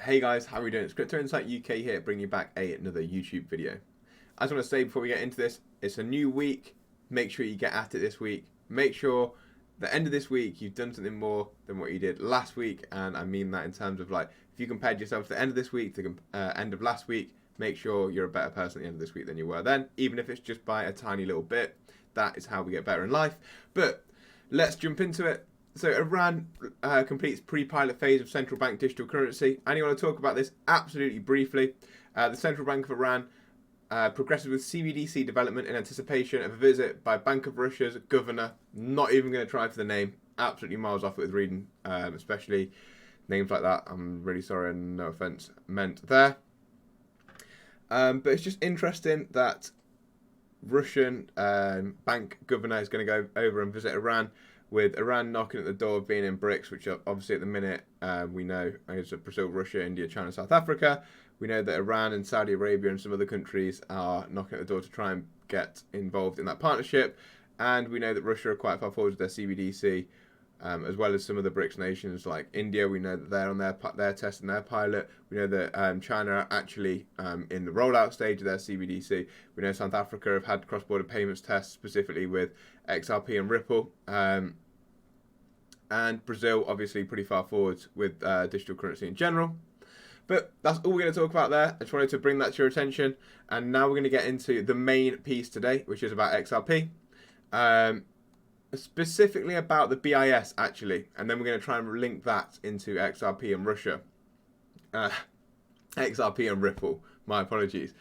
Hey guys, how are we doing? It's Cryptoinsightuk here, bringing you back another YouTube video. I just want to say before we get into this, it's a new week. Make sure you get at it this week. Make sure the end of this week you've done something more than what you did last week, and I mean that in terms of like if you compared yourself to the end of this week to end of last week, make sure you're a better person at the end of this week than you were then, even if it's just by a tiny little bit. That is how we get better in life. But let's jump into it. So Iran completes pre-pilot phase of central bank digital currency. I only want to talk about this absolutely briefly. The Central Bank of Iran progresses with CBDC development in anticipation of a visit by Bank of Russia's governor. Not even going to try for the name. Absolutely miles off it with reading, especially names like that. I'm really sorry and no offense meant there. But it's just interesting that Russian bank governor is going to go over and visit Iran, with Iran knocking at the door of being in BRICS, which obviously at the minute we know is Brazil, Russia, India, China, South Africa. We know that Iran and Saudi Arabia and some other countries are knocking at the door to try and get involved in that partnership. And we know that Russia are quite far forward with their CBDC, as well as some of the BRICS nations like India. We know that they're on their test and their pilot. We know that China are actually in the rollout stage of their CBDC. We know South Africa have had cross-border payments tests, specifically with XRP and Ripple. And Brazil, obviously, pretty far forward with digital currency in general. But that's all we're going to talk about there. I just wanted to bring that to your attention. And now we're going to get into the main piece today, which is about XRP. Specifically about the BIS, actually. And then we're going to try and link that into XRP and Russia. XRP and Ripple. My apologies.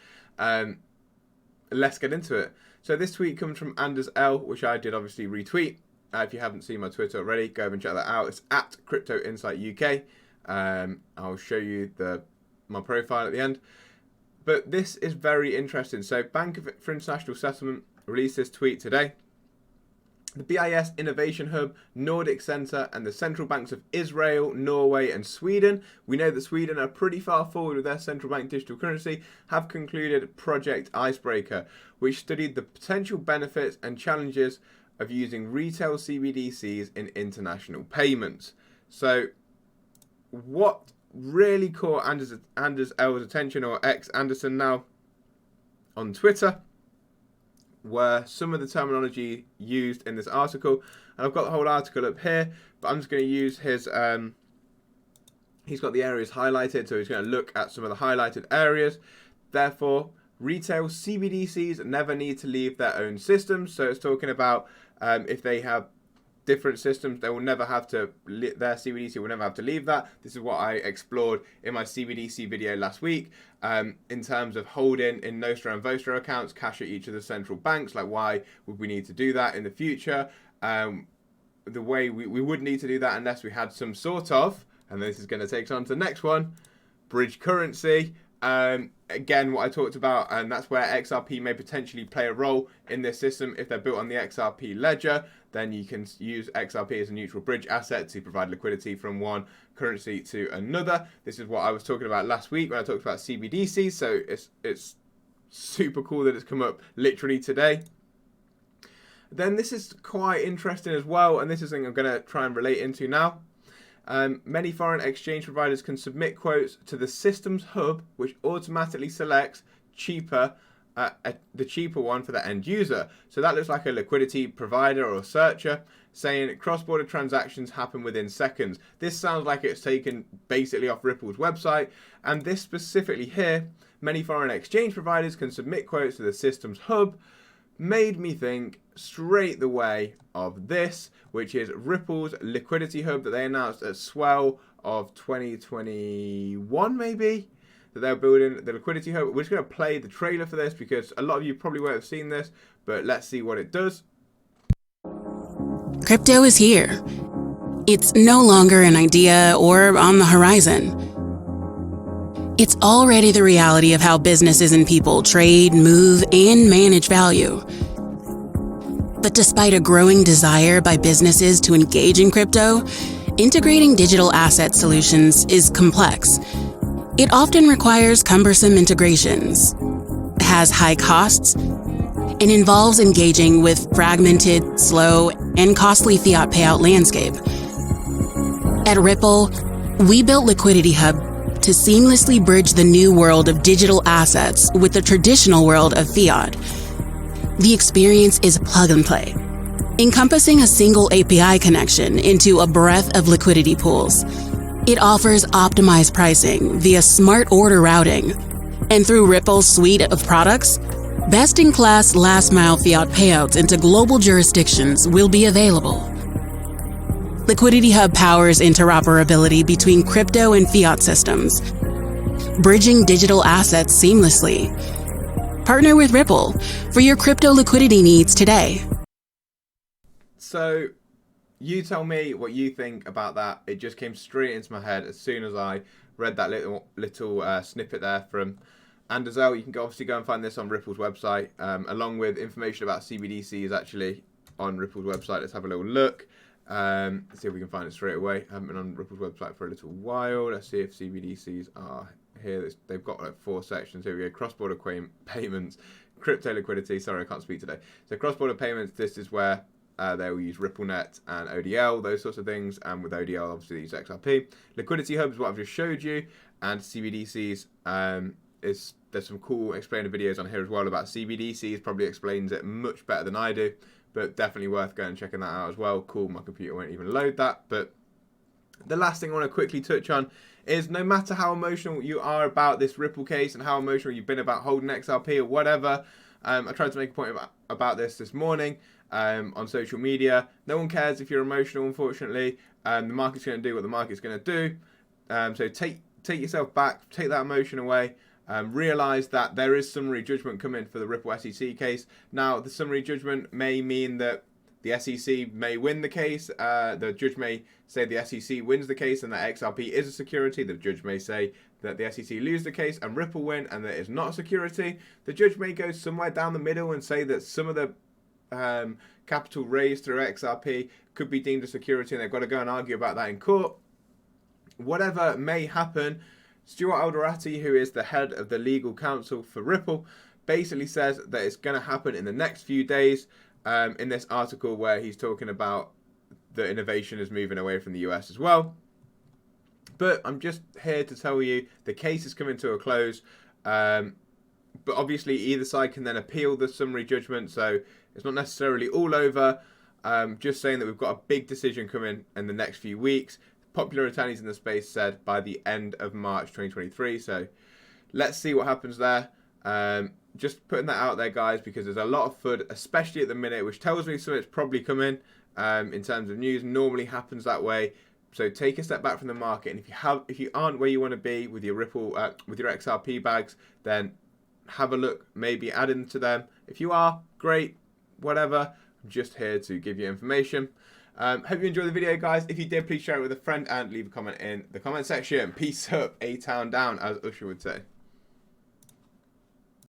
Let's get into it. So this tweet comes from Anders L, which I did obviously retweet. If you haven't seen my Twitter already, go over and check that out. It's at Cryptoinsightuk. I'll show you my profile at the end. But this is very interesting. So Bank for International Settlement released this tweet today. The BIS Innovation Hub, Nordic Centre and the central banks of Israel, Norway and Sweden, we know that Sweden are pretty far forward with their central bank digital currency, have concluded Project Icebreaker, which studied the potential benefits and challenges of using retail CBDCs in international payments. So what really caught Anders L's attention, or X Anderson now, on Twitter, were some of the terminology used in this article. And I've got the whole article up here, but I'm just going to use his, he's got the areas highlighted, so he's going to look at some of the highlighted areas. Therefore, retail CBDCs never need to leave their own systems. So it's talking about if they have different systems, they will never have to, their CBDC will never have to leave that. This is what I explored in my CBDC video last week, in terms of holding in Nostra and Vostra accounts cash at each of the central banks. Like, why would we need to do that in the future? The way we would need to do that unless we had some sort of, and this is going to take us on to the next one, bridge currency. Again, what I talked about, and that's where XRP may potentially play a role in this system. If they're built on the XRP ledger, then you can use XRP as a neutral bridge asset to provide liquidity from one currency to another. This is what I was talking about last week when I talked about CBDC. So it's super cool that it's come up literally today. Then this is quite interesting as well, and this is something I'm going to try and relate into now. Many foreign exchange providers can submit quotes to the systems hub, which automatically selects the cheaper one for the end user. So that looks like a liquidity provider or searcher saying cross-border transactions happen within seconds. This sounds like it's taken basically off Ripple's website. And this specifically here, many foreign exchange providers can submit quotes to the systems hub, made me think straight the way of this, which is Ripple's liquidity hub that they announced at Swell of 2021 maybe, that they're building the liquidity hub. We're just going to play the trailer for this because a lot of you probably won't have seen this, but let's see what it does. Crypto is here. It's no longer an idea or on the horizon. It's already the reality of how businesses and people trade, move, and manage value. But despite a growing desire by businesses to engage in crypto, integrating digital asset solutions is complex. It often requires cumbersome integrations, has high costs, and involves engaging with fragmented, slow, and costly fiat payout landscape. At Ripple, we built Liquidity Hub to seamlessly bridge the new world of digital assets with the traditional world of fiat. The experience is plug and play, encompassing a single API connection into a breadth of liquidity pools. It offers optimized pricing via smart order routing, and through Ripple's suite of products, best-in-class last-mile fiat payouts into global jurisdictions will be available. Liquidity Hub powers interoperability between crypto and fiat systems, bridging digital assets seamlessly. Partner with Ripple for your crypto liquidity needs today. So, you tell me what you think about that. It just came straight into my head as soon as I read that little snippet there from Anders L. You can obviously go and find this on Ripple's website, along with information about CBDCs actually on Ripple's website. Let's have a little look. Let's see if we can find it straight away. I haven't been on Ripple's website for a little while. Let's see if CBDCs are here. They've got like 4 sections. Here we go. Cross-border payments, crypto liquidity. Sorry, I can't speak today. So cross-border payments, this is where they will use RippleNet and ODL, those sorts of things. And with ODL, obviously, they use XRP. Liquidity Hub is what I've just showed you. And CBDCs, there's some cool explainer videos on here as well about CBDCs. Probably explains it much better than I do. But definitely worth going and checking that out as well. Cool, my computer won't even load that. But the last thing I want to quickly touch on is no matter how emotional you are about this Ripple case and how emotional you've been about holding XRP or whatever, I tried to make a point about this morning on social media. No one cares if you're emotional, unfortunately. The market's going to do what the market's going to do. So take yourself back, take that emotion away. Realise that there is summary judgment coming for the Ripple SEC case. Now, the summary judgment may mean that the SEC may win the case. The judge may say the SEC wins the case and that XRP is a security. The judge may say that the SEC lose the case and Ripple win and that it's not a security. The judge may go somewhere down the middle and say that some of the capital raised through XRP could be deemed a security and they've got to go and argue about that in court. Whatever may happen, Stuart Alderati, who is the head of the legal counsel for Ripple, basically says that it's going to happen in the next few days in this article where he's talking about the innovation is moving away from the US as well. But I'm just here to tell you the case is coming to a close. But obviously either side can then appeal the summary judgment, so it's not necessarily all over. Just saying that we've got a big decision coming in the next few weeks. Popular attorneys in the space said by the end of March 2023. So let's see what happens there. Just putting that out there, guys, because there's a lot of FUD, especially at the minute, which tells me something's probably coming in terms of news. Normally happens that way. So take a step back from the market, and if you aren't where you want to be with your Ripple, with your XRP bags, then have a look, maybe add into them. If you are, great, whatever. I'm just here to give you information. Hope you enjoyed the video, guys. If you did, please share it with a friend and leave a comment in the comment section. Peace up, A-Town down, as Usher would say.